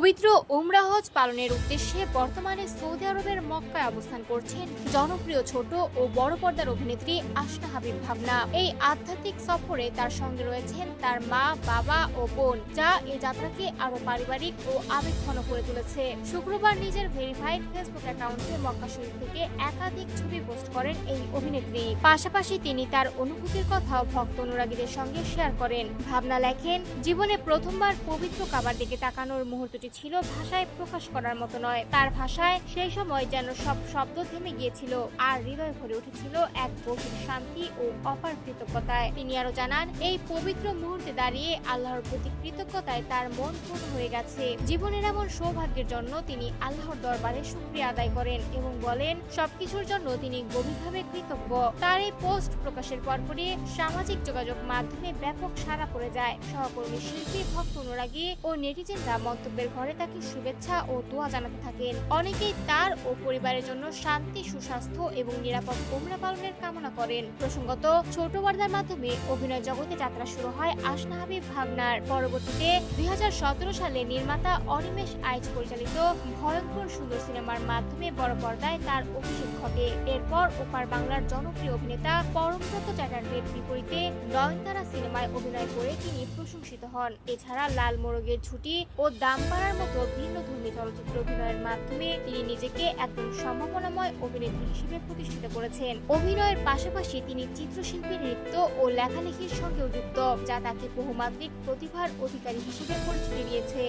পবিত্র উমরা হজ পালনের উদ্দেশ্যে বর্তমানে সৌদি আরবের মক্কায় অবস্থান করছেন জনপ্রিয় ছোট ও বড় পর্দার অভিনেত্রী আশনা হাবিব ভাবনা। এই আধ্যাত্মিক সফরে তার সঙ্গে রয়েছেন তার মা, বাবা ও বোন, যা এই যাত্রাকে আরো পারিবারিক ও আবেগঘন করে তুলেছে। শুক্রবার নিজের ভেরিফাইড ফেসবুক অ্যাকাউন্টে মক্কা শরীফ থেকে একাধিক ছবি পোস্ট করেন এই অভিনেত্রী। পাশাপাশি তিনি তার অনুভূতির কথাও ভক্ত অনুরাগীদের সঙ্গে শেয়ার করেন। ভাবনা লেখেন, জীবনে প্রথমবার পবিত্র কাবার দিকে তাকানোর মুহূর্তটি ছিল ভাষায় প্রকাশ করার মতো নয়। তার ভাষায় সেই সময় যেন সব শব্দ থেমে গিয়েছিল আর হৃদয় ভরে উঠেছিল এক গভীর শান্তি ও অপার কৃতজ্ঞতায়। তিনি আরো জানান, এই পবিত্র মুহূর্তে দাঁড়িয়ে আল্লাহর প্রতি কৃতজ্ঞতায় তার মন পূর্ণ হয়ে গেছে। জীবনের এমন সৌভাগ্যের জন্য তিনি আল্লাহর দরবারে শুকরিয়া আদায় করেন এবং বলেন সবকিছুর জন্য তিনি গভীরভাবে কৃতজ্ঞ। তার এই পোস্ট প্রকাশের পরপরই সামাজিক যোগাযোগ মাধ্যমে ব্যাপক সাড়া পড়ে যায়। সহকর্মী শিল্পী, ভক্ত অনুরাগী ও নেটিজেনরা মন্তব্যের ঘরে তাকে শুভেচ্ছা ও দোয়া জানাতে থাকেন। অনেকেই তার ও পরিবারের জন্য শান্তি, সুস্বাস্থ্য এবং নিরাপদ উমরা পালনের কামনা করেন। প্রসঙ্গত, ছোট পর্দার মাধ্যমে অভিনয় জগতে যাত্রা শুরু হয় আশনা হাবিব ভাবনার। পরবর্তীতে 2017 সালে নির্মাতা অনিমেষ আইচ পরিচালিত ভয়ঙ্কর সুন্দর সিনেমার মাধ্যমে বড় পর্দায় তার অভিষেক ঘটে। এরপর ওপার বাংলার জনপ্রিয় অভিনেতা পরমব্রত চ্যাটার্জির বিপরীতে নয়নতারা সিনেমায় অভিনয় করে তিনি প্রশংসিত হন। এছাড়া লাল মোরগের ছুটি ও দামপাড়ার মতো ভিন্নধর্মী চলচ্চিত্র অভিনয়ের মাধ্যমে তিনি নিজেকে একজন সম্ভাবনাময় অভিনেত্রী হিসেবে প্রতিষ্ঠিত করেছেন। অভিনয়ের পাশাপাশি তিনি চিত্রশিল্পী, নৃত্য ও লেখালেখির সঙ্গেও যুক্ত, যা তাকে বহুমাত্রিক প্রতিভার অধিকারী হিসেবে পরিচিতি দিয়েছে।